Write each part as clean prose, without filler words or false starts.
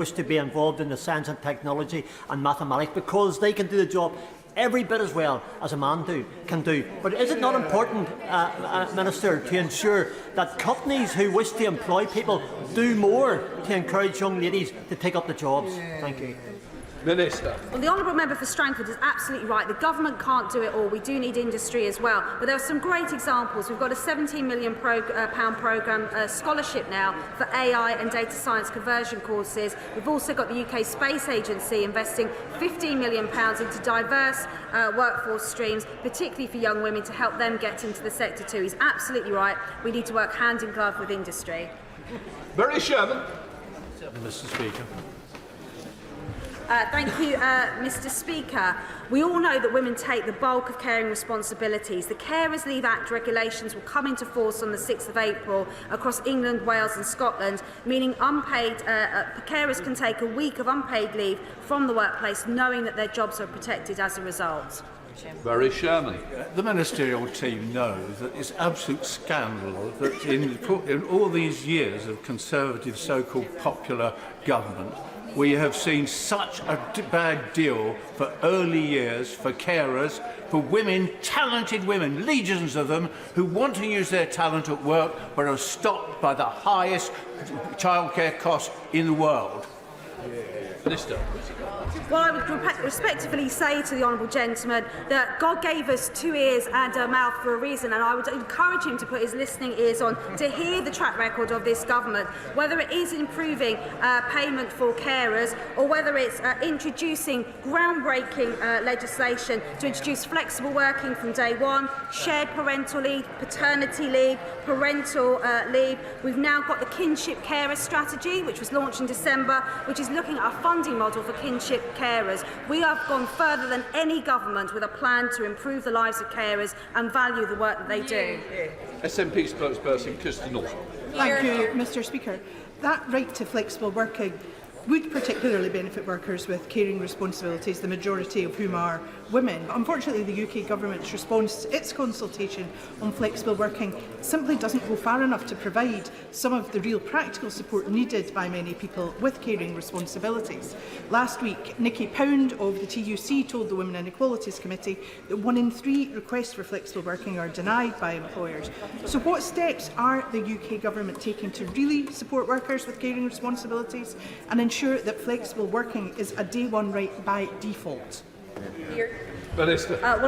wish to be involved in the science and technology and mathematics, because they can do the job every bit as well as a man can do. But is it not important, Minister, to ensure that companies who wish to employ people do more to encourage young ladies to take up the jobs? Thank you. Minister. Well, the honourable member for Strangford is absolutely right. The government can't do it all. We do need industry as well. But there are some great examples. We've got a £17 million programme scholarship now for AI and data science conversion courses. We've also got the UK Space Agency investing £15 million into diverse workforce streams, particularly for young women, to help them get into the sector too. He's absolutely right. We need to work hand in glove with industry. Very Sherman. Mr. Speaker. Thank you, Mr. Speaker. We all know that women take the bulk of caring responsibilities. The Carers Leave Act regulations will come into force on the 6th of April across England, Wales and Scotland, meaning unpaid carers can take a week of unpaid leave from the workplace, knowing that their jobs are protected as a result. Very Sherman. The ministerial team knows that it's absolute scandal that in all these years of Conservative so-called popular government, we have seen such a bad deal for early years, for carers, for women, talented women, legions of them, who want to use their talent at work but are stopped by the highest childcare costs in the world. Minister. Well, I would respectfully say to the honourable gentleman that God gave us 2 ears and a mouth for a reason, and I would encourage him to put his listening ears on to hear the track record of this government, whether it is improving payment for carers or whether it's introducing groundbreaking legislation to introduce flexible working from day one, shared parental leave, paternity leave, parental leave. We've now got the kinship carer strategy, which was launched in December, which is looking at a funding model for kinship carers. We have gone further than any government with a plan to improve the lives of carers and value the work that they do. SNP spokesperson Kirsten Norton. Thank you, Mr. Speaker. That right to flexible working would particularly benefit workers with caring responsibilities, the majority of whom are women. But unfortunately, the UK Government's response to its consultation on flexible working simply doesn't go far enough to provide some of the real practical support needed by many people with caring responsibilities. Last week, Nikki Pound of the TUC told the Women and Equalities Committee that 1 in 3 requests for flexible working are denied by employers. So what steps are the UK Government taking to really support workers with caring responsibilities and ensure that flexible working is a day one right by default? Well,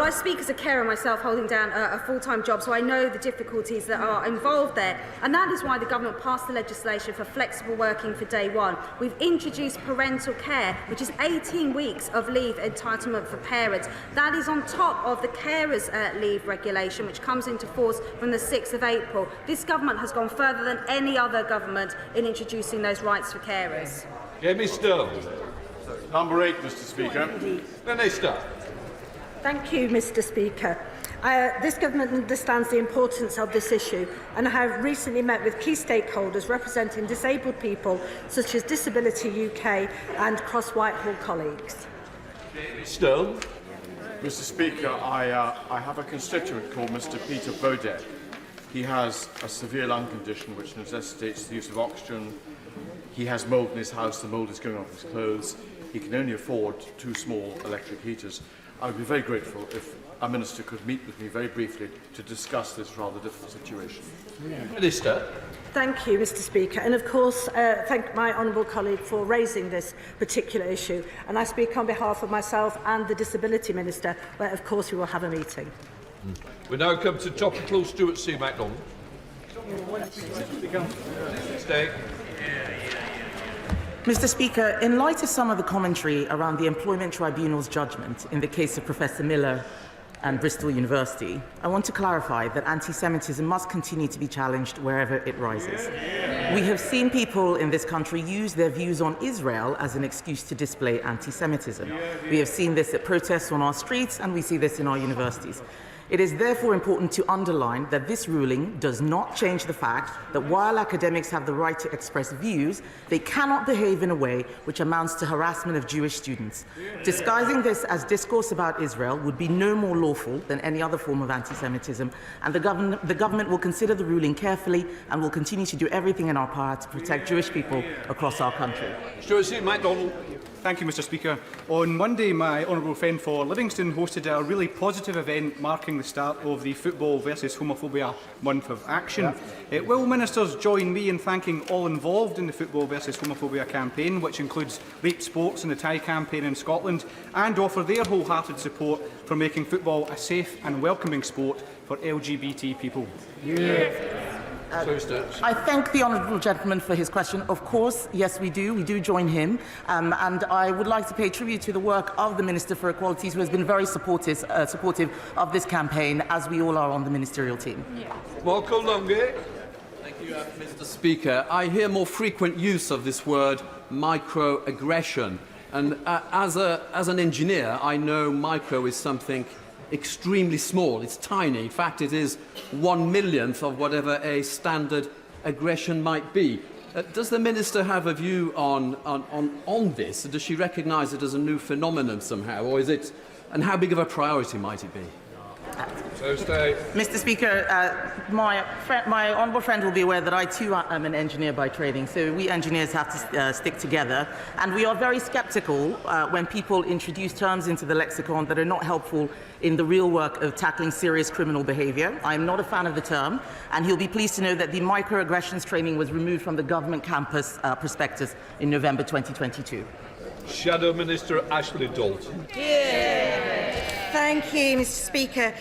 I speak as a carer myself, holding down a full-time job, so I know the difficulties that are involved there. And that is why the government passed the legislation for flexible working for day one. We've introduced parental care, which is 18 weeks of leave entitlement for parents. That is on top of the carers leave regulation, which comes into force from the 6th of April. This government has gone further than any other government in introducing those rights for carers. Jamie Stone. Number 8, Mr. Speaker. Minister. Thank you, Mr. Speaker. This government understands the importance of this issue, and I have recently met with key stakeholders representing disabled people such as Disability UK and Cross Whitehall colleagues. Stone. Mr. Speaker, I have a constituent called Mr. Peter Baudet. He has a severe lung condition which necessitates the use of oxygen. He has mould in his house, the mould is going off his clothes. He can only afford 2 small electric heaters. I would be very grateful if a minister could meet with me very briefly to discuss this rather difficult situation. Minister. Thank you, Mr. Speaker, and of course thank my honourable colleague for raising this particular issue. And I speak on behalf of myself and the Disability Minister, where of course we will have a meeting. We now come to Topical. Stuart C. MacDonald. Stay. Mr. Speaker, in light of some of the commentary around the Employment Tribunal's judgment in the case of Professor Miller and Bristol University, I want to clarify that anti-Semitism must continue to be challenged wherever it rises. We have seen people in this country use their views on Israel as an excuse to display anti-Semitism. We have seen this at protests on our streets, and we see this in our universities. It is therefore important to underline that this ruling does not change the fact that while academics have the right to express views, they cannot behave in a way which amounts to harassment of Jewish students. Disguising this as discourse about Israel would be no more lawful than any other form of anti-Semitism, and the government will consider the ruling carefully and will continue to do everything in our power to protect Jewish people across our country. Stuart C. MacDonald. Thank you, Mr. Speaker. On Monday, my honourable friend for Livingston hosted a really positive event marking the start of the Football versus Homophobia Month of Action. Will ministers join me in thanking all involved in the Football versus Homophobia campaign, which includes Rape Sports and the Thai campaign in Scotland, and offer their wholehearted support for making football a safe and welcoming sport for LGBT people? I thank the honourable gentleman for his question. Of course, yes, we do join him. And I would like to pay tribute to the work of the Minister for Equalities, who has been very supportive of this campaign, as we all are on the ministerial team. Marco Longe. Thank you, Mr. Speaker. I hear more frequent use of this word microaggression. And as an engineer, I know micro is something extremely small. It's tiny. In fact, it is 1/1,000,000th of whatever a standard aggression might be. Does the Minister have a view on this? Does she recognise it as a new phenomenon somehow, or is it? And how big of a priority might it be? Mr. Speaker, my honourable friend will be aware that I too am an engineer by training, so we engineers have to stick together, and we are very sceptical when people introduce terms into the lexicon that are not helpful in the real work of tackling serious criminal behaviour. I am not a fan of the term, and he'll be pleased to know that the microaggressions training was removed from the government campus prospectus in November 2022. Shadow Minister Ashley Dalton. Thank you, Mr. Speaker.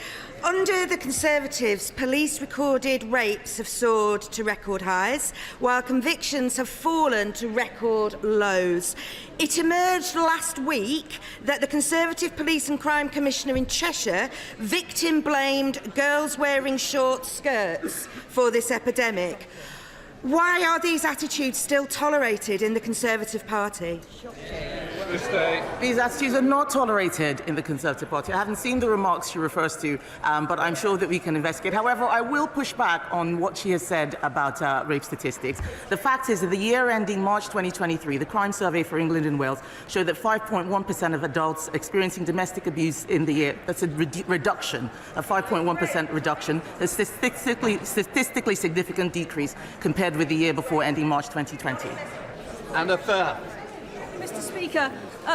Under the Conservatives, police recorded rapes have soared to record highs, while convictions have fallen to record lows. It emerged last week that the Conservative Police and Crime Commissioner in Cheshire victim-blamed girls wearing short skirts for this epidemic. Why are these attitudes still tolerated in the Conservative Party? These attitudes are not tolerated in the Conservative Party. I haven't seen the remarks she refers to, but I'm sure that we can investigate. However, I will push back on what she has said about rape statistics. The fact is that the year ending March 2023, the Crime Survey for England and Wales showed that 5.1% of adults experiencing domestic abuse in the year, that's a reduction, a 5.1% reduction, a statistically significant decrease compared with the year before ending March 2020. And a third. Mr. Speaker,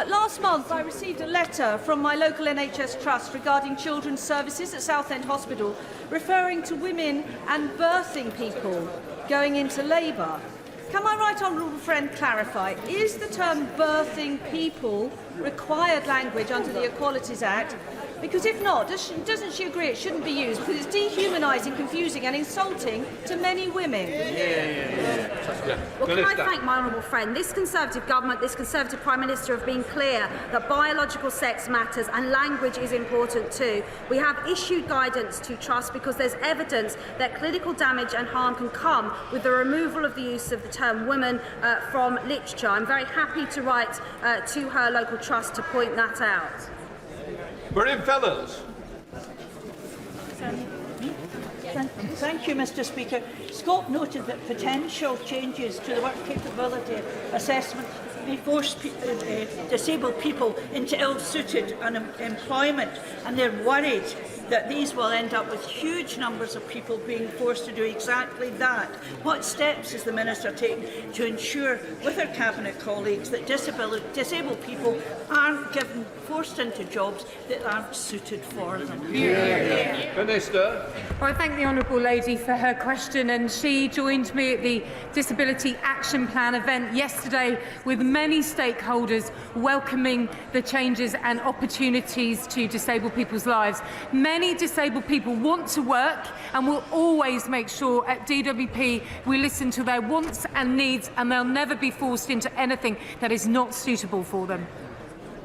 last month I received a letter from my local NHS trust regarding children's services at Southend Hospital, referring to women and birthing people going into labour. Can my right honourable friend clarify, is the term birthing people required language under the Equalities Act? Because if not, doesn't she agree it shouldn't be used because it's dehumanising, confusing and insulting to many women? Well, can I thank my honourable friend? This Conservative government, this Conservative Prime Minister have been clear that biological sex matters and language is important too. We have issued guidance to trust because there's evidence that clinical damage and harm can come with the removal of the use of the term woman from literature. I'm very happy to write to her local trust to point that out. Miriam Fellows. Thank you, Mr. Speaker. Scott noted that potential changes to the work capability assessment may force disabled people into ill-suited employment, and they're worried that these will end up with huge numbers of people being forced to do exactly that. What steps is the Minister taking to ensure with her Cabinet colleagues that disabled people aren't forced into jobs that aren't suited for them? Minister. Well, I thank the honourable lady for her question, and she joined me at the Disability Action Plan event yesterday with many stakeholders welcoming the changes and opportunities to disabled people's lives. Many disabled people want to work, and we'll always make sure at DWP we listen to their wants and needs, and they'll never be forced into anything that is not suitable for them.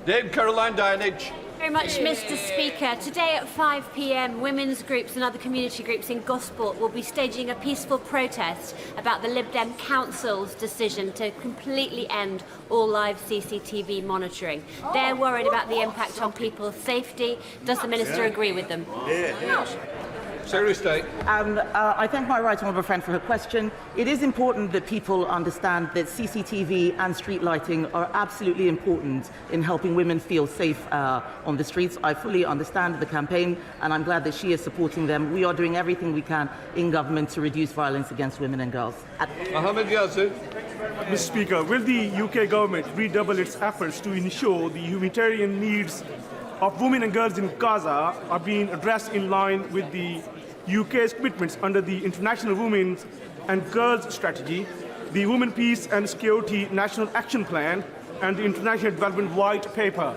Dame Caroline Dynage. Very much, Mr. Speaker. Today at 5 p.m, women's groups and other community groups in Gosport will be staging a peaceful protest about the Lib Dem Council's decision to completely end all live CCTV monitoring. They're worried about the impact on people's safety. Does the Minister agree with them? Secretary of State. I thank my right honourable friend for her question. It is important that people understand that CCTV and street lighting are absolutely important in helping women feel safe on the streets. I fully understand the campaign, and I'm glad that she is supporting them. We are doing everything we can in government to reduce violence against women and girls. Mohammed Yazid. Mr. Speaker, will the UK government redouble its efforts to ensure the humanitarian needs of women and girls in Gaza are being addressed in line with the UK's commitments under the International Women's and Girls Strategy, the Women, Peace and Security National Action Plan, and the International Development White Paper?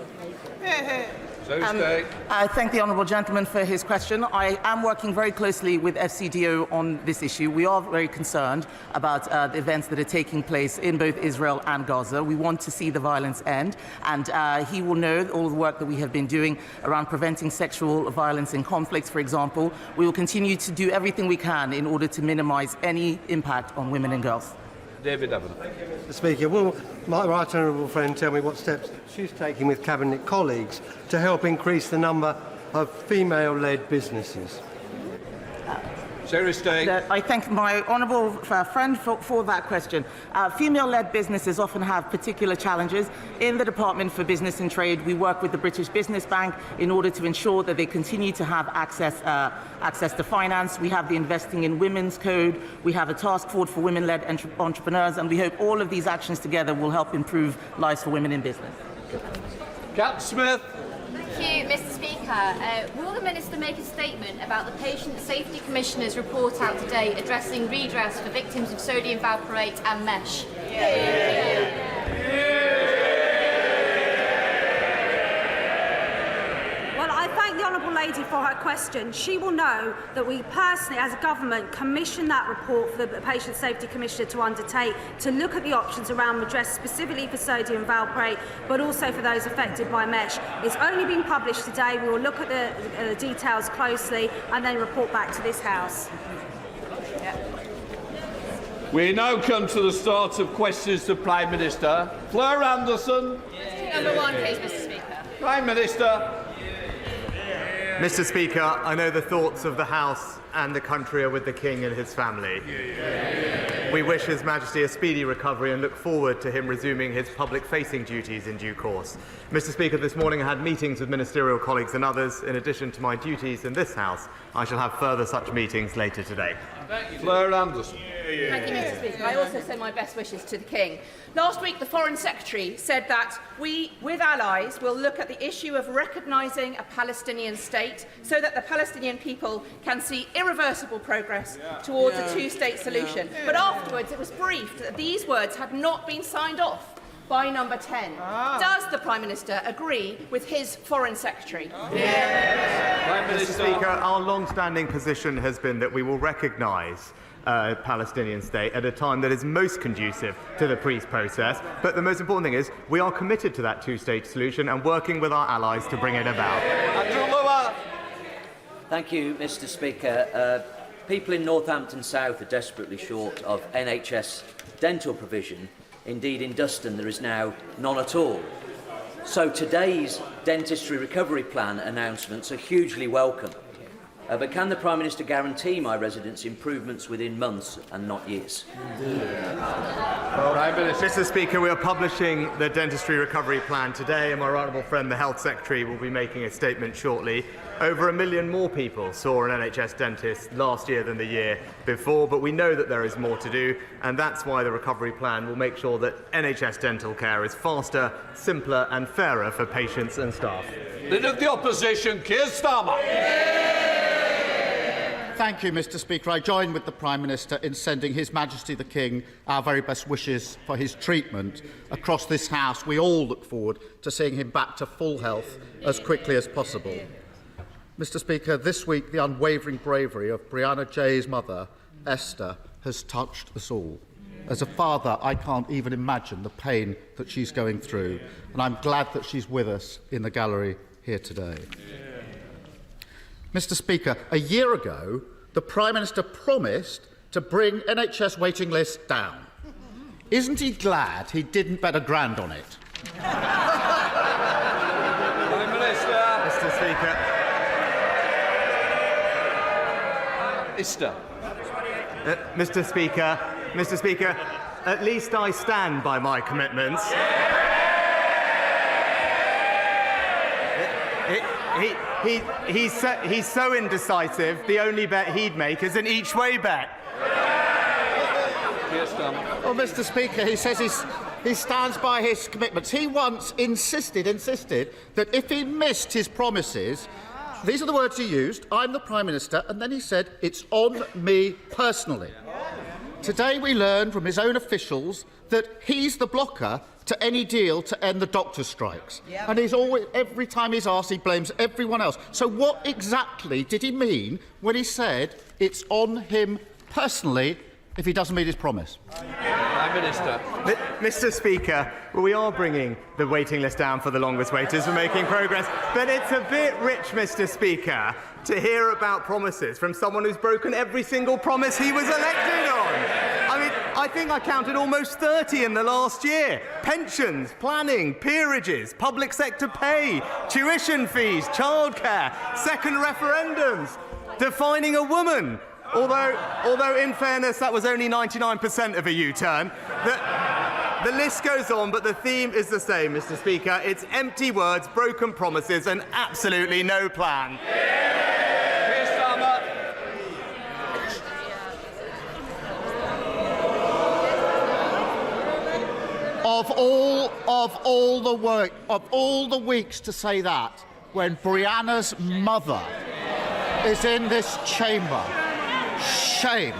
I thank the honourable gentleman for his question. I am working very closely with FCDO on this issue. We are very concerned about the events that are taking place in both Israel and Gaza. We want to see the violence end, and he will know all the work that we have been doing around preventing sexual violence in conflicts, for example. We will continue to do everything we can in order to minimise any impact on women and girls. David Evans. Mr. Speaker, will my right honourable friend tell me what steps she's taking with Cabinet colleagues to help increase the number of female-led businesses? Secretary of State. I thank my honourable friend for that question. Female-led businesses often have particular challenges. In the Department for Business and Trade, we work with the British Business Bank in order to ensure that they continue to have access to finance. We have the Investing in Women's Code. We have a task force for women-led entrepreneurs, and we hope all of these actions together will help improve lives for women in business. Cat Smith. Thank you, Mr. Speaker. Will the Minister make a statement about the Patient Safety Commissioner's report out today addressing redress for victims of sodium valproate and mesh? Well, I thank the honourable lady for her question. She will know that we personally, as a government, commissioned that report for the Patient Safety Commissioner to undertake to look at the options around redress specifically for sodium valproate, but also for those affected by mesh. It's only been published today. We will look at the details closely and then report back to this House. We now come to the start of questions to Prime Minister. Fleur Anderson. Number one, please, Mr. Speaker. Prime Minister. Mr. Speaker, I know the thoughts of the House and the country are with the King and his family. We wish His Majesty a speedy recovery and look forward to him resuming his public-facing duties in due course. Mr. Speaker, this morning I had meetings with ministerial colleagues and others. In addition to my duties in this House, I shall have further such meetings later today. Fleur Anderson. Thank you, Mr. Speaker. I also send my best wishes to the King. Last week, the Foreign Secretary said that we, with allies, will look at the issue of recognising a Palestinian state so that the Palestinian people can see irreversible progress towards a two-state solution. But afterwards, it was briefed that these words had not been signed off by number 10. Does the Prime Minister agree with his Foreign Secretary? Mr. Speaker, our long-standing position has been that we will recognise a Palestinian state at a time that is most conducive to the peace process. But the most important thing is we are committed to that two-state solution and working with our allies to bring it about. Thank you, Mr. Speaker. People in Northampton South are desperately short of NHS dental provision. Indeed, in Duston there is now none at all. So today's dentistry recovery plan announcements are hugely welcome. But can the Prime Minister guarantee my residents improvements within months and not years? Mr. Speaker, we are publishing the dentistry recovery plan today, and my right honourable friend, the Health Secretary, will be making a statement shortly. Over 1 million more people saw an NHS dentist last year than the year before, but we know that there is more to do, and that's why the recovery plan will make sure that NHS dental care is faster, simpler and fairer for patients and staff. Leader of the Opposition, Keir Starmer. Thank you, Mr. Speaker. I join with the Prime Minister in sending His Majesty the King our very best wishes for his treatment. Across this House, we all look forward to seeing him back to full health as quickly as possible. Mr. Speaker, this week the unwavering bravery of Brianna Jay's mother, Esther, has touched us all. As a father, I can't even imagine the pain that she's going through, and I'm glad that she's with us in the gallery here today. Mr. Speaker, a year ago, the Prime Minister promised to bring NHS waiting lists down. Isn't he glad he didn't bet £1,000 on it? Prime Minister. Mr. Speaker. Mr. Speaker, at least I stand by my commitments. He's so indecisive, the only bet he'd make is an each-way bet. Well, Mr. Speaker, he says he stands by his commitments. He once insisted that if he missed his promises, these are the words he used, I'm the Prime Minister, and then he said, it's on me personally. Today we learned from his own officials that he's the blocker to any deal to end the doctor strikes. Yep. And every time he's asked, he blames everyone else. So what exactly did he mean when he said it's on him personally if he doesn't meet his promise? Prime Minister. Mr. Speaker, well, we are bringing the waiting list down for the longest waiters. We're making progress. But it's a bit rich, Mr. Speaker, to hear about promises from someone who's broken every single promise he was elected on. I mean, I think I counted almost 30 in the last year. Pensions, planning, peerages, public sector pay, tuition fees, childcare, second referendums, defining a woman. Although, in fairness, that was only 99% of a U-turn. The list goes on, but the theme is the same, Mr. Speaker. It's empty words, broken promises, and absolutely no plan. Keir Starmer. Of all the weeks to say that, when Brianna's mother is in this chamber, shame,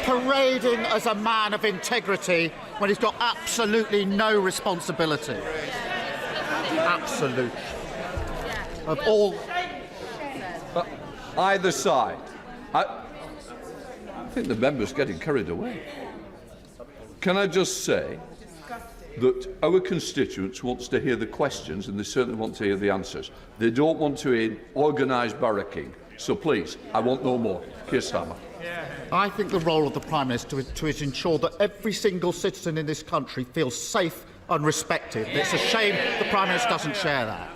parading as a man of integrity when he's got absolutely no responsibility. Absolute. Of all. Either side. I think the member's getting carried away. Can I just say that our constituents want to hear the questions and they certainly want to hear the answers. They don't want to hear organised barracking. So please, I want no more. Keir Starmer. I think the role of the Prime Minister is to ensure that every single citizen in this country feels safe and respected. It's a shame the Prime Minister doesn't share that.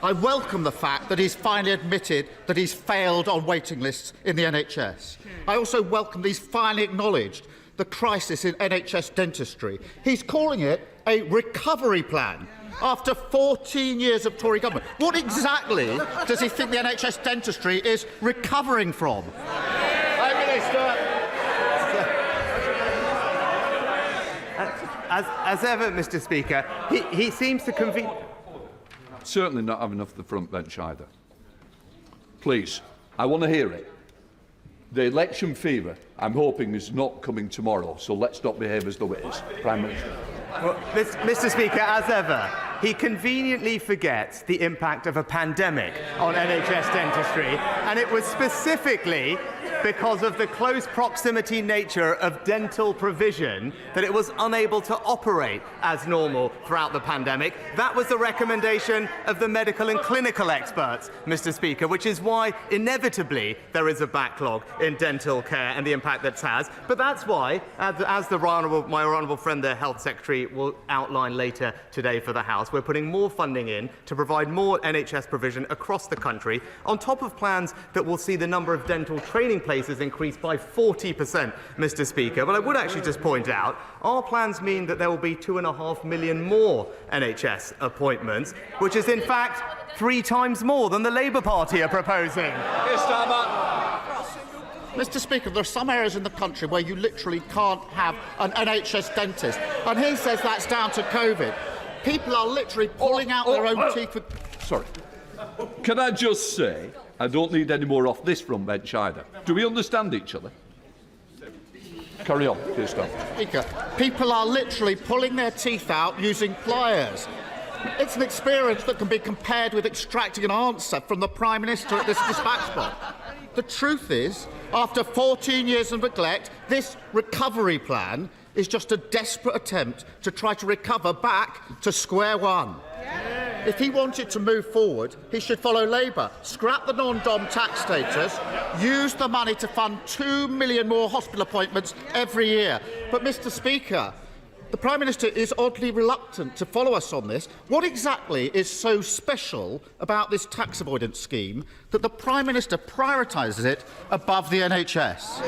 I welcome the fact that he's finally admitted that he's failed on waiting lists in the NHS. I also welcome that he's finally acknowledged the crisis in NHS dentistry. He's calling it a recovery plan. After 14 years of Tory government, what exactly does he think the NHS dentistry is recovering from? Prime Minister. As ever, Mr. Speaker, he seems to convene. Certainly not having enough of the front bench either. Please, I want to hear it. The election fever, I'm hoping, is not coming tomorrow, so let's not behave as though it is. Prime Minister. Well, Mr. Speaker, as ever, he conveniently forgets the impact of a pandemic on NHS dentistry, and it was specifically because of the close proximity nature of dental provision that it was unable to operate as normal throughout the pandemic. That was the recommendation of the medical and clinical experts, Mr. Speaker, which is why inevitably there is a backlog in dental care and the impact that has. But that's why, as my honourable friend, the Health Secretary, will outline later today for the House, we're putting more funding in to provide more NHS provision across the country, on top of plans that will see the number of dental training places increased by 40%, Mr. Speaker. But I would actually just point out, our plans mean that there will be 2.5 million more NHS appointments, which is in fact 3 times more than the Labour Party are proposing. Mr. Speaker, there are some areas in the country where you literally can't have an NHS dentist, and he says that's down to COVID. People are literally pulling out their own teeth. Sorry. Can I just say, I don't need any more off this front bench either. Do we understand each other? Carry on, Keir Starmer. Speaker, people are literally pulling their teeth out using pliers. It's an experience that can be compared with extracting an answer from the Prime Minister at this dispatch box. The truth is, after 14 years of neglect, this recovery plan is just a desperate attempt to try to recover back to square one. If he wanted to move forward, he should follow Labour. Scrap the non-dom tax status, use the money to fund 2 million more hospital appointments every year. But, Mr Speaker, the Prime Minister is oddly reluctant to follow us on this. What exactly is so special about this tax avoidance scheme that the Prime Minister prioritises it above the NHS?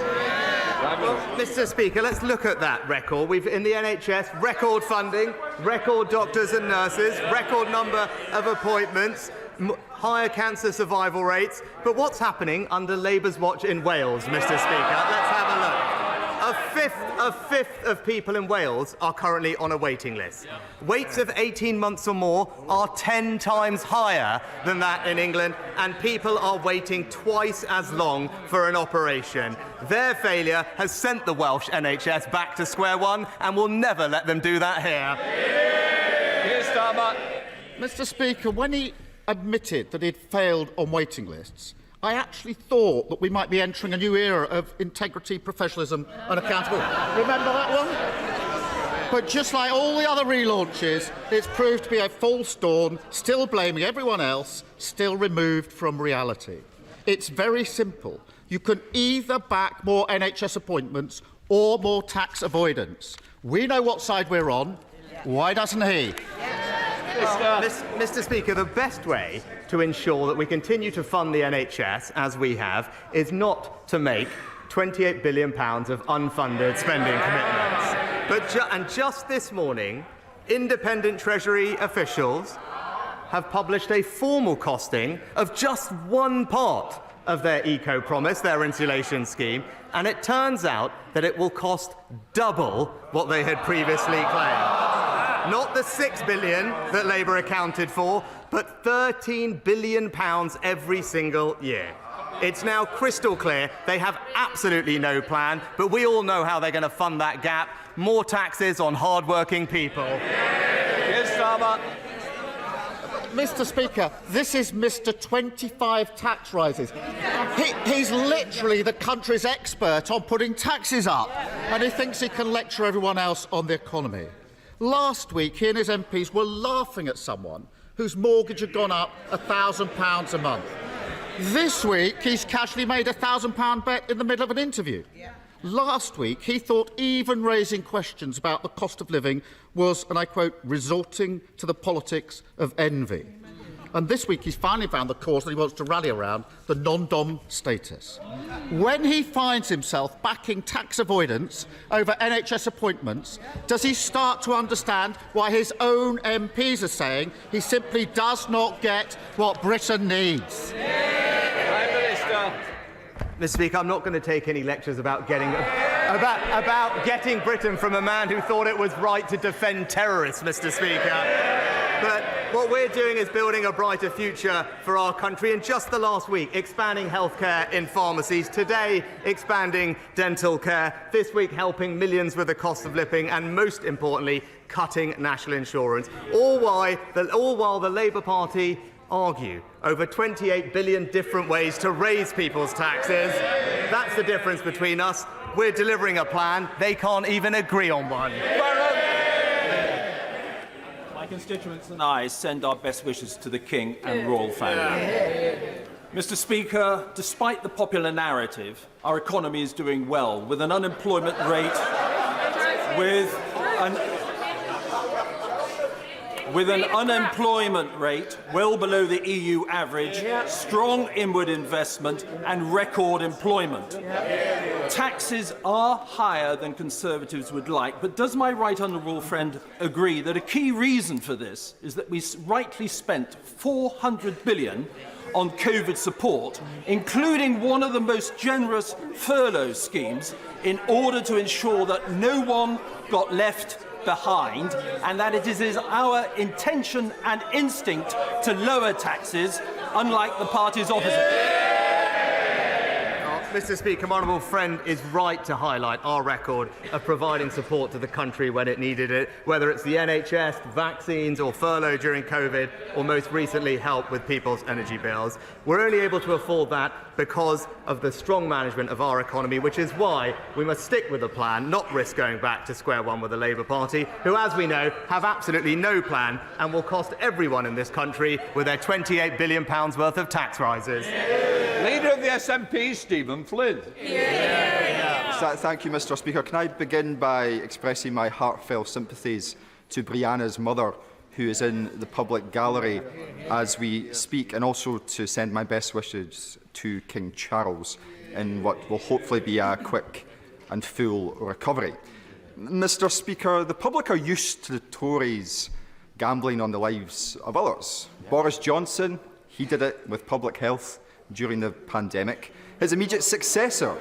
Well, Mr Speaker, let's look at that record. We've, in the NHS, record funding, record doctors and nurses, record number of appointments, higher cancer survival rates. But what's happening under Labour's watch in Wales, Mr Speaker? Let's have a look. A fifth of people in Wales are currently on a waiting list. Waits of 18 months or more are 10 times higher than that in England, and people are waiting twice as long for an operation. Their failure has sent the Welsh NHS back to square one, and will never let them do that here. Keir Starmer. Mr Speaker, when he admitted that he'd failed on waiting lists, I actually thought that we might be entering a new era of integrity, professionalism and accountability. Remember that one? But just like all the other relaunches, it's proved to be a false dawn, still blaming everyone else, still removed from reality. It's very simple. You can either back more NHS appointments or more tax avoidance. We know what side we're on. Why doesn't he? Mr Speaker, the best way to ensure that we continue to fund the NHS, as we have, is not to make £28 billion of unfunded spending commitments. And just this morning, independent Treasury officials have published a formal costing of just one part of their eco-promise, their insulation scheme, and it turns out that it will cost double what they had previously claimed. Not the £6 billion that Labour accounted for, but £13 billion every single year. It's now crystal clear they have absolutely no plan, but we all know how they're going to fund that gap. More taxes on hard-working people. Keir Starmer. Mr Speaker, this is Mr 25 tax rises. He's literally the country's expert on putting taxes up, and he thinks he can lecture everyone else on the economy. Last week, he and his MPs were laughing at someone whose mortgage had gone up £1,000 a month. This week, he's casually made a £1,000 bet in the middle of an interview. Last week, he thought even raising questions about the cost of living was, and I quote, resorting to the politics of envy. And this week, he's finally found the cause that he wants to rally around, the non-dom status. When he finds himself backing tax avoidance over NHS appointments, does he start to understand why his own MPs are saying he simply does not get what Britain needs? Prime Minister. Mr Speaker, I'm not going to take any lectures about getting Britain from a man who thought it was right to defend terrorists, Mr Speaker. But what we're doing is building a brighter future for our country. In just the last week, expanding healthcare in pharmacies. Today, expanding dental care. This week, helping millions with the cost of living. And most importantly, cutting national insurance. All while the Labour Party argue over 28 billion different ways to raise people's taxes. That's the difference between us. We're delivering a plan. They can't even agree on one. My constituents and I send our best wishes to the King and royal family. Mr Speaker, despite the popular narrative, our economy is doing well, with an unemployment rate well below the EU average, strong inward investment and record employment. Taxes are higher than Conservatives would like, but does my right honourable friend agree that a key reason for this is that we rightly spent £400 billion on COVID support, including one of the most generous furlough schemes, in order to ensure that no one got left behind, and that it is our intention and instinct to lower taxes, unlike the parties opposite. Mr. Speaker, my honourable friend is right to highlight our record of providing support to the country when it needed it, whether it's the NHS, vaccines or furlough during COVID, or most recently help with people's energy bills. We're only able to afford that because of the strong management of our economy, which is why we must stick with the plan, not risk going back to square one with the Labour Party, who, as we know, have absolutely no plan and will cost everyone in this country with their £28 billion worth of tax rises. Leader of the SNP, Stephen Flynn. Thank you, Mr. Speaker. Can I begin by expressing my heartfelt sympathies to Brianna's mother, who is in the public gallery as we speak, and also to send my best wishes to King Charles in what will hopefully be a quick and full recovery. Mr. Speaker, the public are used to the Tories gambling on the lives of others. Boris Johnson, he did it with public health during the pandemic. His immediate successor,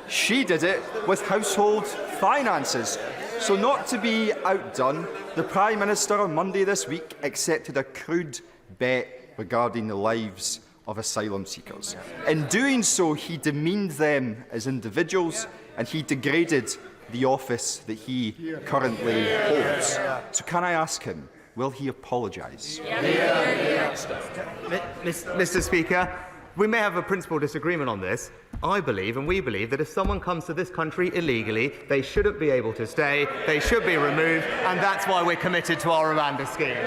she did it with household finances. So not to be outdone, the Prime Minister on Monday this week accepted a crude bet regarding the lives of asylum seekers. In doing so, he demeaned them as individuals and he degraded the office that he currently holds. So can I ask him, will he apologise? Mr. Speaker, we may have a principal disagreement on this. I believe, and we believe, that if someone comes to this country illegally, they shouldn't be able to stay, they should be removed, and that's why we're committed to our Rwanda scheme.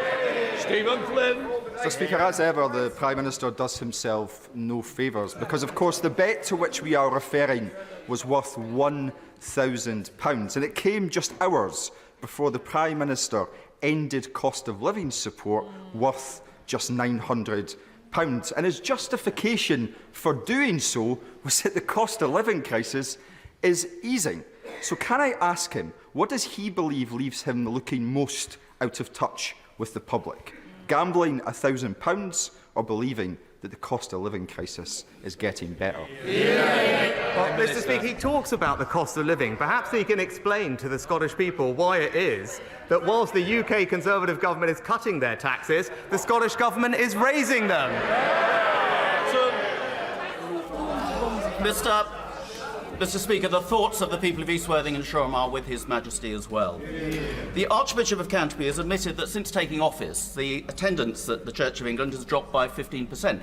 Stephen Flynn. Mr. Speaker, as ever, the Prime Minister does himself no favours, because, of course, the bet to which we are referring was worth £1,000, and it came just hours before the Prime Minister ended cost of living support worth just £900. And his justification for doing so was that the cost of living crisis is easing. So can I ask him, what does he believe leaves him looking most out of touch with the public? Gambling £1,000 or believing that the cost of living crisis is getting better? Well, Mr. Speaker, he talks about the cost of living. Perhaps he can explain to the Scottish people why it is that whilst the UK Conservative government is cutting their taxes, the Scottish government is raising them. Mr. Speaker, the thoughts of the people of East Worthing and Shoreham are with His Majesty as well. The Archbishop of Canterbury has admitted that since taking office, the attendance at the Church of England has dropped by 15%.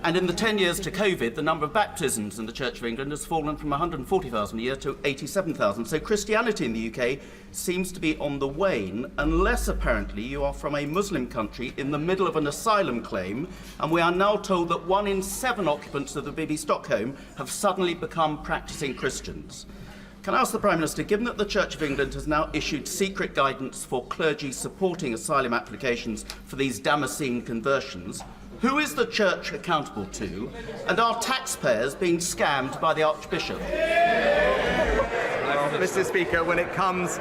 And in the 10 years to COVID, the number of baptisms in the Church of England has fallen from 140,000 a year to 87,000. So Christianity in the UK seems to be on the wane, unless apparently you are from a Muslim country in the middle of an asylum claim, and we are now told that 1 in 7 occupants of the BB Stockholm have suddenly become practising Christians. Can I ask the Prime Minister, given that the Church of England has now issued secret guidance for clergy supporting asylum applications for these Damascene conversions, who is the Church accountable to, and are taxpayers being scammed by the Archbishop? Mr. Speaker, when it comes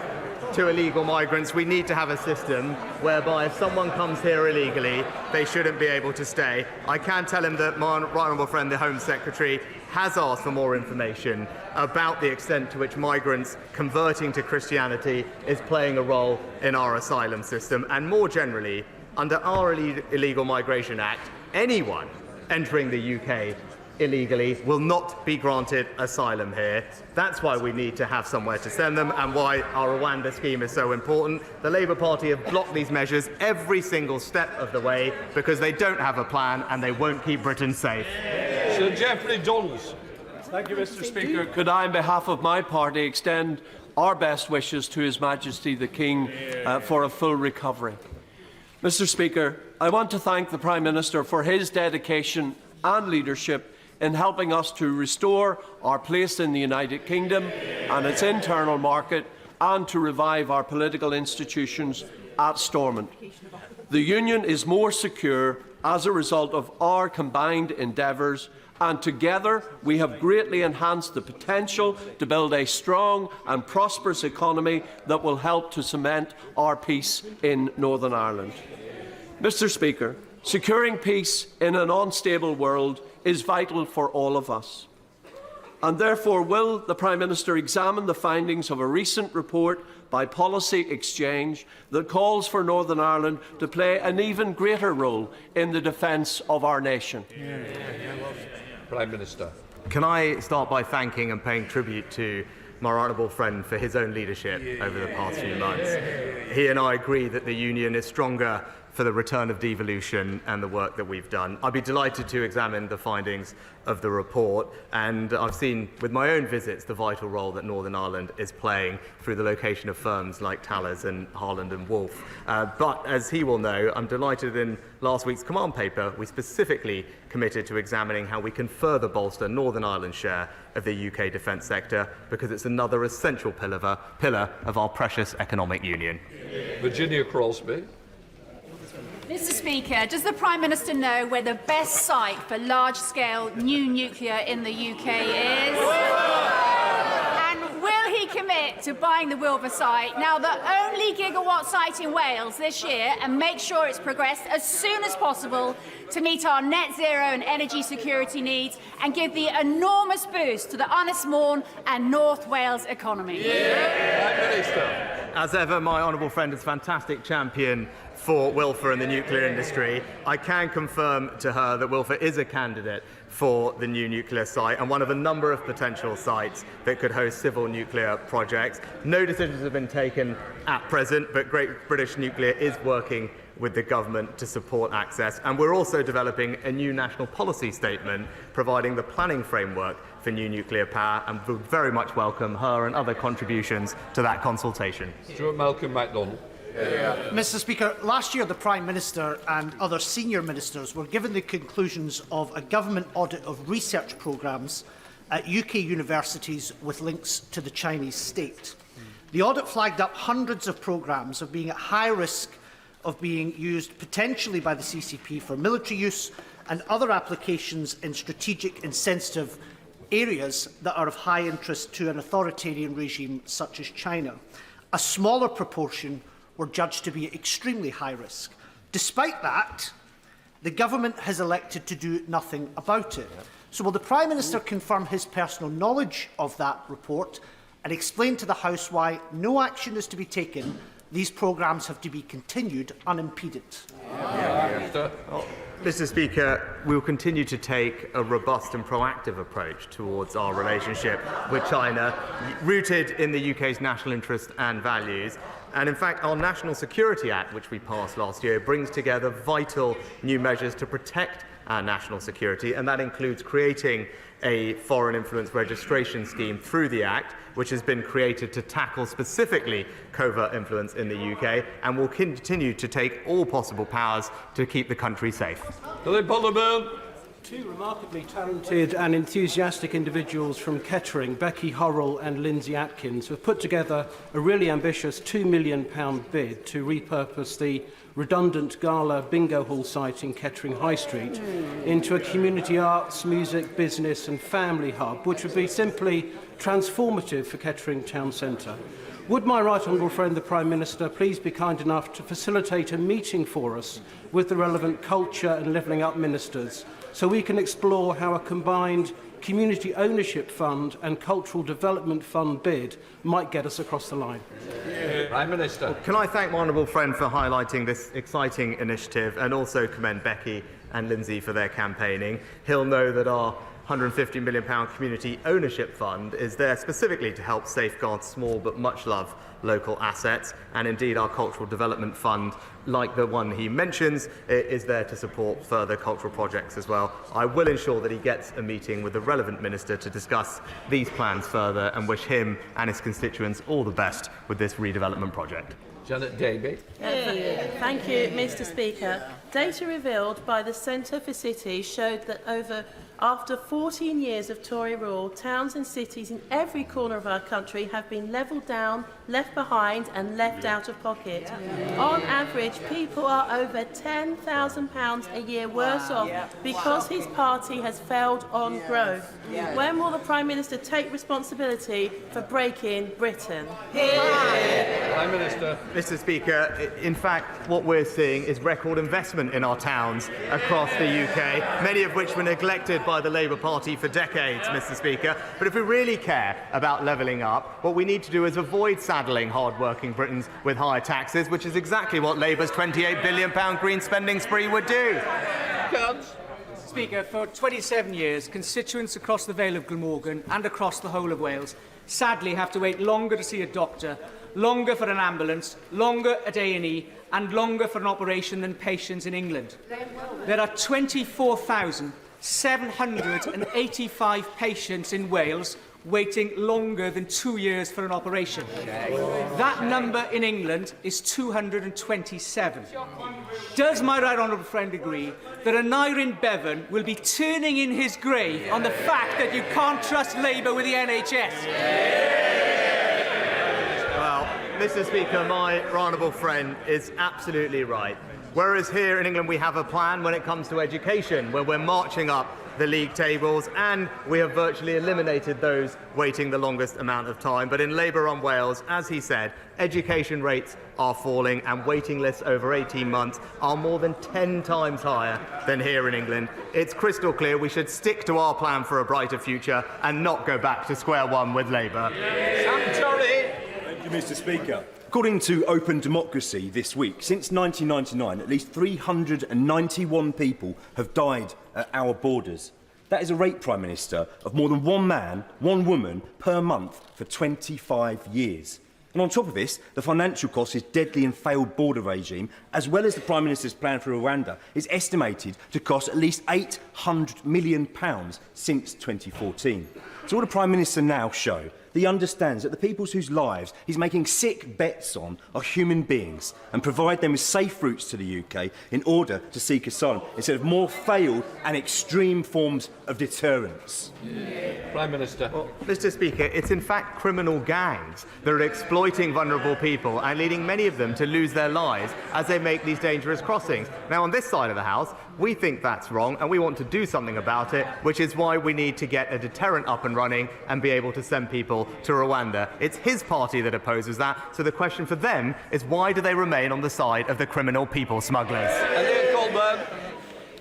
to illegal migrants, we need to have a system whereby if someone comes here illegally, they shouldn't be able to stay. I can tell him that my right honourable friend, the Home Secretary, has asked for more information about the extent to which migrants converting to Christianity is playing a role in our asylum system, and more generally, under our Illegal Migration Act, anyone entering the UK illegally will not be granted asylum here. That's why we need to have somewhere to send them and why our Rwanda scheme is so important. The Labour Party have blocked these measures every single step of the way because they don't have a plan and they won't keep Britain safe. Sir Geoffrey Dowles. Thank you, Mr. Speaker. Could I, on behalf of my party, extend our best wishes to His Majesty the King for a full recovery. Mr. Speaker, I want to thank the Prime Minister for his dedication and leadership in helping us to restore our place in the United Kingdom and its internal market, and to revive our political institutions at Stormont. The Union is more secure as a result of our combined endeavours, and together we have greatly enhanced the potential to build a strong and prosperous economy that will help to cement our peace in Northern Ireland. Mr. Speaker, securing peace in an unstable world is vital for all of us. And therefore, will the Prime Minister examine the findings of a recent report by Policy Exchange that calls for Northern Ireland to play an even greater role in the defence of our nation? Prime Minister. Can I start by thanking and paying tribute to my honourable friend for his own leadership over the past few months. He and I agree that the Union is stronger for the return of devolution and the work that we've done. I'd be delighted to examine the findings of the report, and I've seen with my own visits the vital role that Northern Ireland is playing through the location of firms like Tallers and Harland and Wolff. But as he will know, I'm delighted in last week's command paper we specifically committed to examining how we can further bolster Northern Ireland's share of the UK defence sector, because it's another essential pillar of our precious economic union. Virginia Crosby. Mr. Speaker, does the Prime Minister know where the best site for large-scale new nuclear in the UK is? And will he commit to buying the Wilbur site, now the only gigawatt site in Wales this year, and make sure it's progressed as soon as possible to meet our net zero and energy security needs and give the enormous boost to the Ynys Môn and North Wales economy? As ever, my honourable friend is a fantastic champion for Wilfer and the nuclear industry. I can confirm to her that Wilfer is a candidate for the new nuclear site and one of a number of potential sites that could host civil nuclear projects. No decisions have been taken at present, but Great British Nuclear is working with the government to support access, and we're also developing a new national policy statement providing the planning framework for new nuclear power, and would very much welcome her and other contributions to that consultation. Stuart Malcolm MacDonald. Mr. Speaker, last year the Prime Minister and other senior ministers were given the conclusions of a government audit of research programmes at UK universities with links to the Chinese state. The audit flagged up hundreds of programmes of being at high risk of being used potentially by the CCP for military use and other applications in strategic and sensitive areas that are of high interest to an authoritarian regime such as China. A smaller proportion were judged to be at extremely high risk. Despite that, the government has elected to do nothing about it. So will the Prime Minister confirm his personal knowledge of that report and explain to the House why no action is to be taken? These programmes have to be continued unimpeded. Mr. Speaker, we will continue to take a robust and proactive approach towards our relationship with China, rooted in the UK's national interest and values. And in fact, our National Security Act, which we passed last year, brings together vital new measures to protect our national security, and that includes creating a foreign influence registration scheme through the Act, which has been created to tackle specifically covert influence in the UK, and will continue to take all possible powers to keep the country safe. Two remarkably talented and enthusiastic individuals from Kettering, Becky Horrell and Lindsay Atkins, have put together a really ambitious £2 million bid to repurpose the redundant Gala Bingo Hall site in Kettering High Street into a community arts, music, business and family hub, which would be simply transformative for Kettering Town Centre. Would my right honourable friend, the Prime Minister, please be kind enough to facilitate a meeting for us with the relevant culture and levelling up ministers, so we can explore how a combined community ownership fund and cultural development fund bid might get us across the line? Prime Minister. Well, can I thank my honourable friend for highlighting this exciting initiative, and also commend Becky and Lindsay for their campaigning. He'll know that our £150 million community ownership fund is there specifically to help safeguard small but much loved local assets, and indeed our cultural development fund, like the one he mentions, is there to support further cultural projects as well. I will ensure that he gets a meeting with the relevant minister to discuss these plans further, and wish him and his constituents all the best with this redevelopment project. Janet Davey. Thank you, Mr. Speaker. Data revealed by the Centre for Cities showed that after 14 years of Tory rule, towns and cities in every corner of our country have been levelled down, left behind and left out of pocket. On average, people are over £10,000 a year worse off because his party has failed on growth. When will the Prime Minister take responsibility for breaking Britain? Prime Minister. Mr. Speaker, in fact, what we're seeing is record investment in our towns across the UK, many of which were neglected by the Labour Party for decades, Mr. Speaker. But if we really care about levelling up, what we need to do is avoid saddling hard-working Britons with higher taxes, which is exactly what Labour's £28 billion green spending spree would do. Speaker, for 27 years, constituents across the Vale of Glamorgan and across the whole of Wales sadly have to wait longer to see a doctor, longer for an ambulance, longer at A&E and longer for an operation than patients in England. There are 24,785 patients in Wales waiting longer than 2 years for an operation. That number in England is 227. Does my right honourable friend agree that Aneurin Bevan will be turning in his grave on the fact that you can't trust Labour with the NHS? Well, Mr. Speaker, my honourable friend is absolutely right. Whereas here in England we have a plan when it comes to education, where we're marching up the league tables and we have virtually eliminated those waiting the longest amount of time. But in Labour-run Wales, as he said, education rates are falling and waiting lists over 18 months are more than 10 times higher than here in England. It's crystal clear we should stick to our plan for a brighter future and not go back to square one with Labour. Thank you, Mr. Speaker. According to Open Democracy this week, since 1999, at least 391 people have died at our borders. That is a rate, Prime Minister, of more than one man, one woman per month for 25 years. And on top of this, the financial cost is deadly and failed border regime, as well as the Prime Minister's plan for Rwanda, is estimated to cost at least £800 million since 2014. So will the Prime Minister now show that he understands that the people whose lives he's making sick bets on are human beings and provide them with safe routes to the UK in order to seek asylum, instead of more failed and extreme forms of deterrence? Prime Minister. Well, Mr. Speaker, it's in fact criminal gangs that are exploiting vulnerable people and leading many of them to lose their lives as they make these dangerous crossings. Now, on this side of the House, we think that's wrong and we want to do something about it, which is why we need to get a deterrent up and running and be able to send people to Rwanda. It's his party that opposes that, so the question for them is why do they remain on the side of the criminal people smugglers?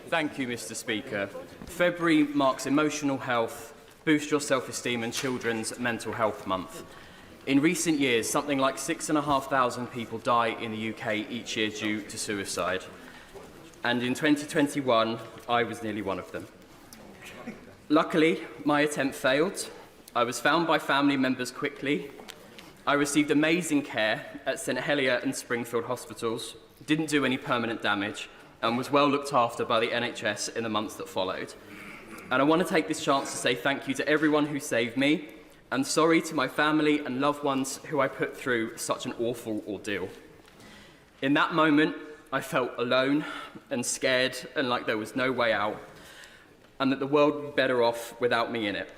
Thank you, Mr. Speaker. February marks Emotional Health, Boost Your Self-Esteem and Children's Mental Health Month. In recent years, something like 6,500 people die in the UK each year due to suicide. And in 2021, I was nearly one of them. Luckily, my attempt failed. I was found by family members quickly. I received amazing care at St Helier and Springfield hospitals, didn't do any permanent damage, and was well looked after by the NHS in the months that followed. And I want to take this chance to say thank you to everyone who saved me, and sorry to my family and loved ones who I put through such an awful ordeal. In that moment, I felt alone and scared and like there was no way out, and that the world would be better off without me in it.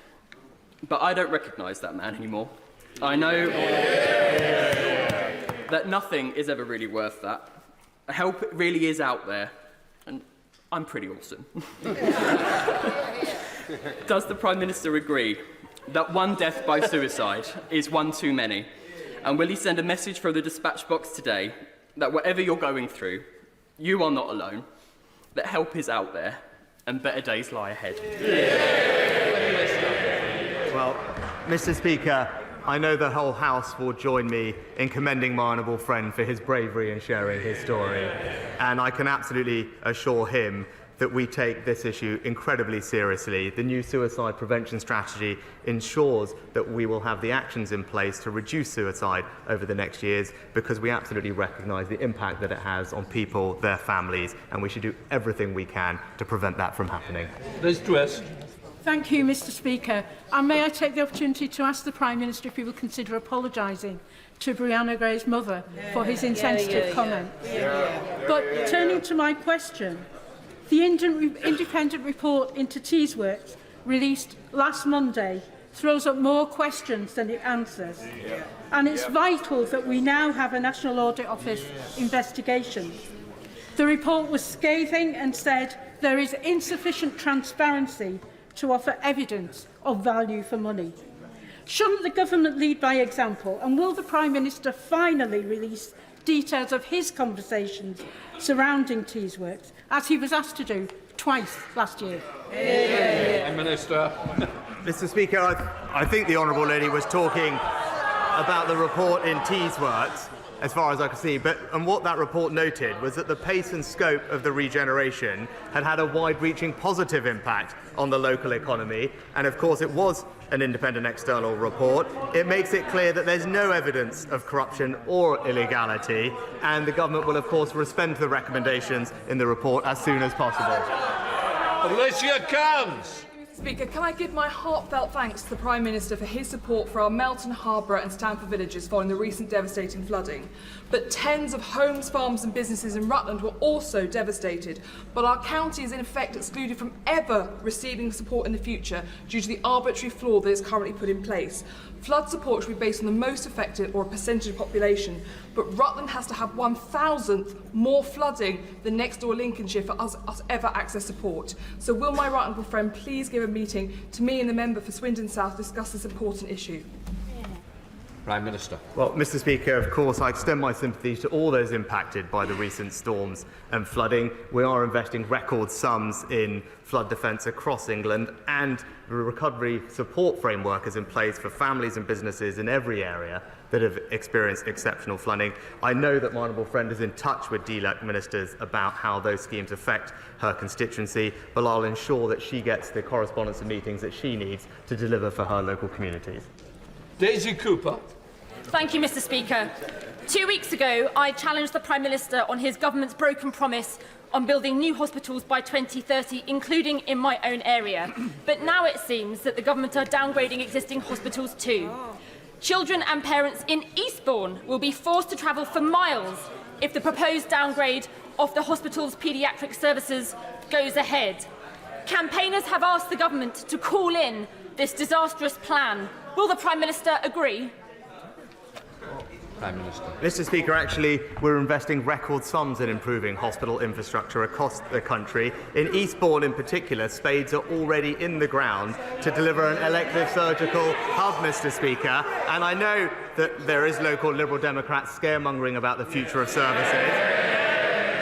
But I don't recognise that man anymore. I know that nothing is ever really worth that. Help really is out there, and I'm pretty awesome. Does the Prime Minister agree that one death by suicide is one too many? And will he send a message from the dispatch box today that whatever you're going through, you are not alone, that help is out there, and better days lie ahead? Well, Mr. Speaker, I know the whole House will join me in commending my honourable friend for his bravery in sharing his story. And I can absolutely assure him that we take this issue incredibly seriously. The new suicide prevention strategy ensures that we will have the actions in place to reduce suicide over the next years, because we absolutely recognise the impact that it has on people, their families, and we should do everything we can to prevent that from happening. Redress. Thank you, Mr. Speaker. And may I take the opportunity to ask the Prime Minister if he will consider apologising to Brianna Gray's mother for his insensitive comment. But turning to my question, the independent report into Teesworks, released last Monday, throws up more questions than it answers. And it's vital that we now have a National Audit Office investigation. The report was scathing and said there is insufficient transparency to offer evidence of value for money. Shouldn't the government lead by example, and will the Prime Minister finally release details of his conversations surrounding Teesworks, as he was asked to do twice last year? Prime Minister. Mr. Speaker, I think the Honourable Lady was talking about the report in Teesworks. as far as I could see. And what that report noted was that the pace and scope of the regeneration had a wide-reaching positive impact on the local economy. And of course, it was an independent external report. It makes it clear that there's no evidence of corruption or illegality, and the government will, of course, respond to the recommendations in the report as soon as possible. Alicia Cairns. Speaker, can I give my heartfelt thanks to the Prime Minister for his support for our Melton, Harborough and Stamford villages following the recent devastating flooding. But tens of homes, farms and businesses in Rutland were also devastated. But our county is in effect excluded from ever receiving support in the future due to the arbitrary flaw that is currently put in place. Flood support should be based on the most affected or a percentage of population, but Rutland has to have 1,000th more flooding than next door Lincolnshire for us ever access support. So will my right honourable friend please give a meeting to me and the member for Swindon South to discuss this important issue? Prime Minister. Well, Mr. Speaker, of course, I extend my sympathies to all those impacted by the recent storms and flooding. We are investing record sums in flood defence across England, and the recovery support framework is in place for families and businesses in every area that have experienced exceptional flooding. I know that my honourable friend is in touch with DLEC ministers about how those schemes affect her constituency, but I'll ensure that she gets the correspondence and meetings that she needs to deliver for her local communities. Daisy Cooper. Thank you, Mr. Speaker. 2 weeks ago, I challenged the Prime Minister on his government's broken promise on building new hospitals by 2030, including in my own area. But now it seems that the government are downgrading existing hospitals too. Children and parents in Eastbourne will be forced to travel for miles if the proposed downgrade of the hospital's paediatric services goes ahead. Campaigners have asked the government to call in this disastrous plan. Will the Prime Minister agree? Prime Minister. Mr. Speaker, actually, we're investing record sums in improving hospital infrastructure across the country. In Eastbourne, in particular, spades are already in the ground to deliver an elective surgical hub, Mr. Speaker. And I know that there is local Liberal Democrat scaremongering about the future of services.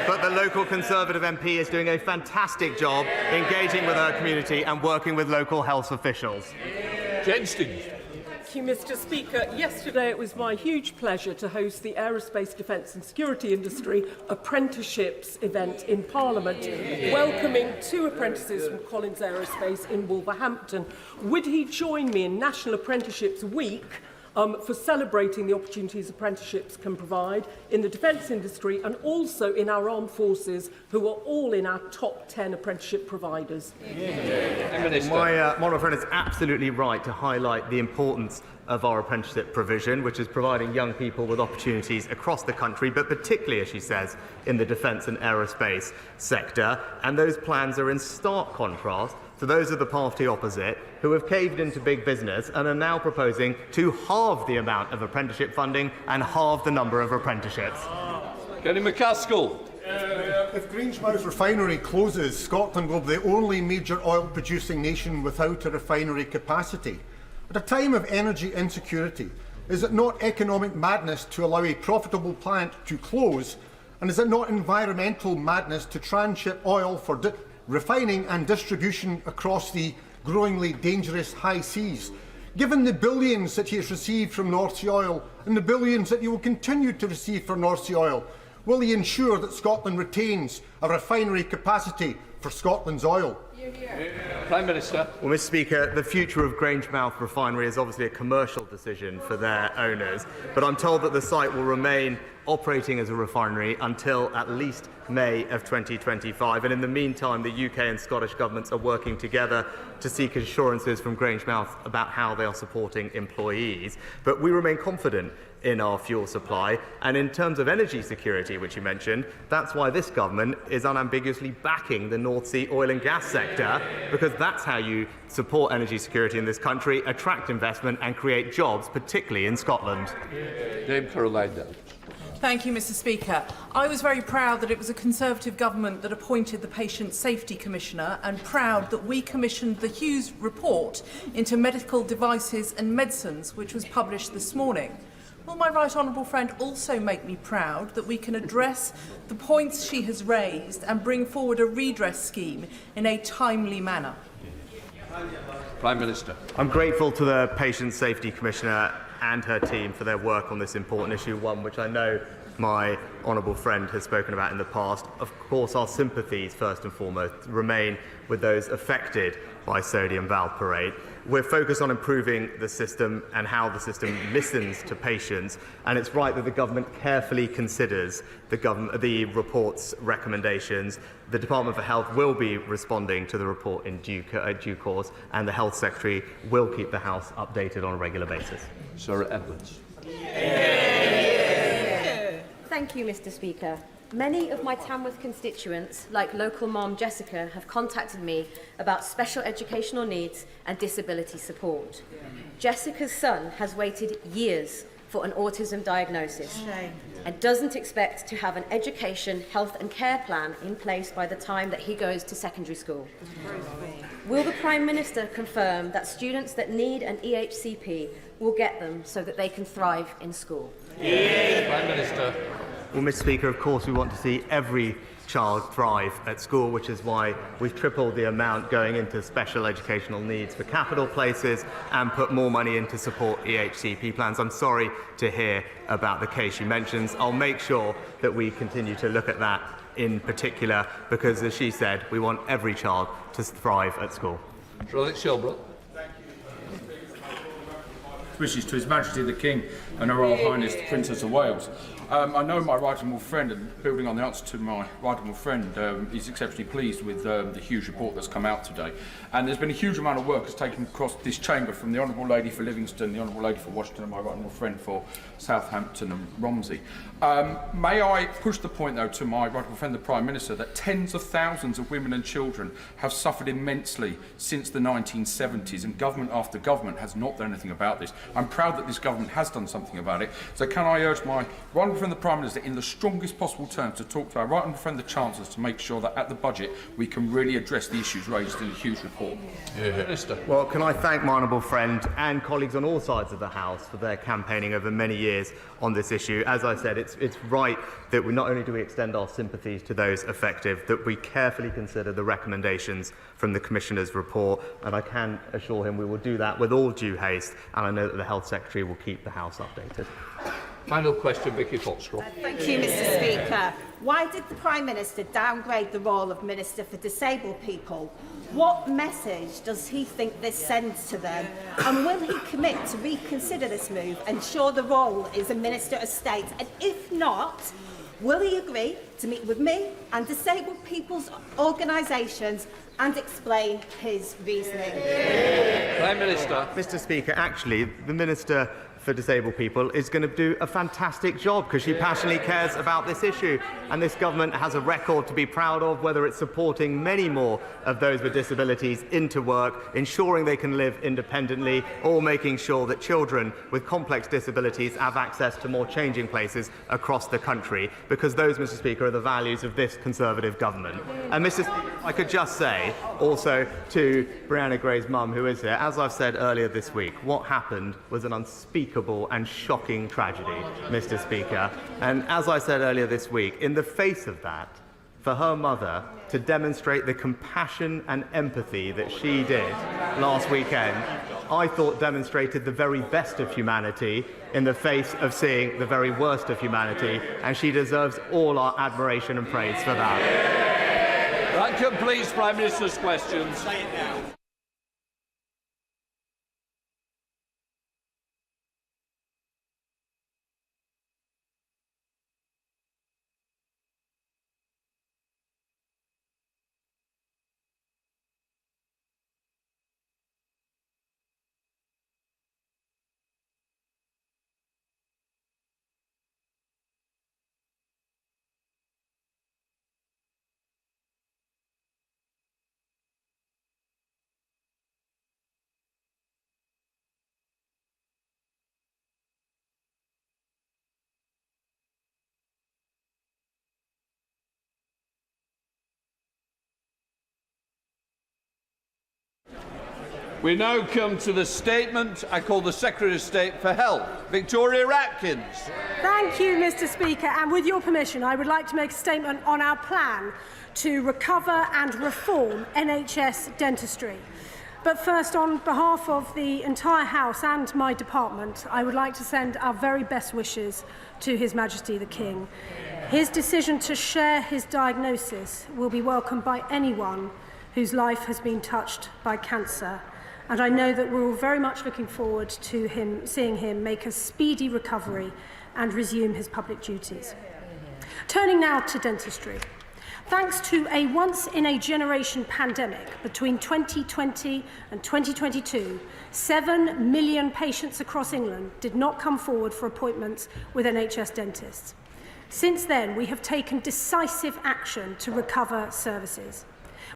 But the local Conservative MP is doing a fantastic job engaging with her community and working with local health officials. Jenstens. Thank you, Mr. Speaker. Yesterday it was my huge pleasure to host the Aerospace Defence and Security Industry Apprenticeships event in Parliament, welcoming 2 apprentices from Collins Aerospace in Wolverhampton. Would he join me in National Apprenticeships Week for celebrating the opportunities apprenticeships can provide in the defence industry and also in our armed forces, who are all in our top 10 apprenticeship providers? My honourable friend is absolutely right to highlight the importance of our apprenticeship provision, which is providing young people with opportunities across the country, but particularly, as she says, in the defence and aerospace sector. And those plans are in stark contrast to those of the party opposite, who have caved into big business and are now proposing to halve the amount of apprenticeship funding and halve the number of apprenticeships. Kenny McCaskill. If Grangemouth refinery closes, Scotland will be the only major oil-producing nation without a refinery capacity. At a time of energy insecurity, is it not economic madness to allow a profitable plant to close? And is it not environmental madness to transship oil for refining and distribution across the growingly dangerous high seas? Given the billions that he has received from North Sea oil and the billions that he will continue to receive from North Sea oil, will he ensure that Scotland retains a refinery capacity for Scotland's oil? Prime Minister. Well, Mr. Speaker, the future of Grangemouth refinery is obviously a commercial decision for their owners, but I'm told that the site will remain operating as a refinery until at least May of 2025. And in the meantime, the UK and Scottish governments are working together to seek assurances from Grangemouth about how they are supporting employees. But we remain confident in our fuel supply. And in terms of energy security, which you mentioned, that's why this government is unambiguously backing the North Sea oil and gas sector, because that's how you support energy security in this country, attract investment and create jobs, particularly in Scotland. Dame Caroline Dowd. Thank you, Mr. Speaker. I was very proud that it was a Conservative government that appointed the Patient Safety Commissioner, and proud that we commissioned the Hughes report into medical devices and medicines, which was published this morning. Will my right honourable friend also make me proud that we can address the points she has raised and bring forward a redress scheme in a timely manner? Prime Minister. I'm grateful to the Patient Safety Commissioner and her team for their work on this important issue, one which I know my honourable friend has spoken about in the past. Of course, our sympathies, first and foremost, remain with those affected by sodium valproate. We're focused on improving the system and how the system listens to patients, and it's right that the government carefully considers the report's recommendations. The Department for Health will be responding to the report in due course, and the Health Secretary will keep the House updated on a regular basis. Sarah Edwards. Thank you, Mr. Speaker. Many of my Tamworth constituents, like local mom Jessica, have contacted me about special educational needs and disability support. Jessica's son has waited years for an autism diagnosis and doesn't expect to have an education, health and care plan in place by the time that he goes to secondary school. Will the Prime Minister confirm that students that need an EHCP will get them so that they can thrive in school? Prime Minister. Well, Mr. Speaker, of course we want to see every child thrive at school, which is why we've tripled the amount going into special educational needs for capital places and put more money in to support EHCP plans. I'm sorry to hear about the case you mentioned. I'll make sure that we continue to look at that in particular because, as she said, we want every child to thrive at school. Charlotte Shelbrooke. Wishes to His Majesty the King and Her Royal Highness the Princess of Wales. I know my right honourable friend, and building on the answer to my right honourable friend, is exceptionally pleased with the huge report that's come out today. And there's been a huge amount of work that's taken across this chamber from the Honourable Lady for Livingston, the Honourable Lady for Washington, and my right honourable friend for Southampton and Romsey. May I push the point, though, to my right honourable friend, the Prime Minister, that tens of thousands of women and children have suffered immensely since the 1970s, and government after government has not done anything about this. I'm proud that this government has done something about it. So can I urge my right honourable friend, the Prime Minister, in the strongest possible terms, to talk to our right honourable friend, the Chancellors, to make sure that at the budget we can really address the issues raised in the huge report. Minister. Well, can I thank my honourable friend and colleagues on all sides of the House for their campaigning over many years on this issue. As I said, it's right that we not only do we extend our sympathies to those affected, that we carefully consider the recommendations from the Commissioner's report, and I can assure him we will do that with all due haste, and I know that the Health Secretary will keep the House updated. Final question, Vicky Foxcroft. Thank you, Mr. Speaker. Why did the Prime Minister downgrade the role of Minister for Disabled People? What message does he think this sends to them? And will he commit to reconsider this move, ensure the role is a Minister of State? And if not, will he agree to meet with me and disabled people's organisations and explain his reasoning? Prime Minister. Mr. Speaker, actually, the Minister for Disabled People is going to do a fantastic job because she passionately cares about this issue, and this government has a record to be proud of, whether it's supporting many more of those with disabilities into work, ensuring they can live independently, or making sure that children with complex disabilities have access to more changing places across the country, because those, Mr. Speaker, are the values of this Conservative government. And Mr. Speaker, I could just say also to Brianna Gray's mum, who is here, as I've said earlier this week, what happened was an unspeakable and shocking tragedy, Mr. Speaker. And as I said earlier this week, in the face of that, for her mother to demonstrate the compassion and empathy that she did last weekend, I thought demonstrated the very best of humanity in the face of seeing the very worst of humanity, and she deserves all our admiration and praise for that. That completes Prime Minister's questions. Say it now. We now come to the statement I call the Secretary of State for Health, Victoria Atkins. Thank you, Mr. Speaker. And with your permission, I would like to make a statement on our plan to recover and reform NHS dentistry. But first, on behalf of the entire House and my department, I would like to send our very best wishes to His Majesty the King. His decision to share his diagnosis will be welcomed by anyone whose life has been touched by cancer. And I know that we're all very much looking forward to seeing him make a speedy recovery and resume his public duties. Turning now to dentistry. Thanks to a once-in-a-generation pandemic between 2020 and 2022, 7 million patients across England did not come forward for appointments with NHS dentists. Since then, we have taken decisive action to recover services.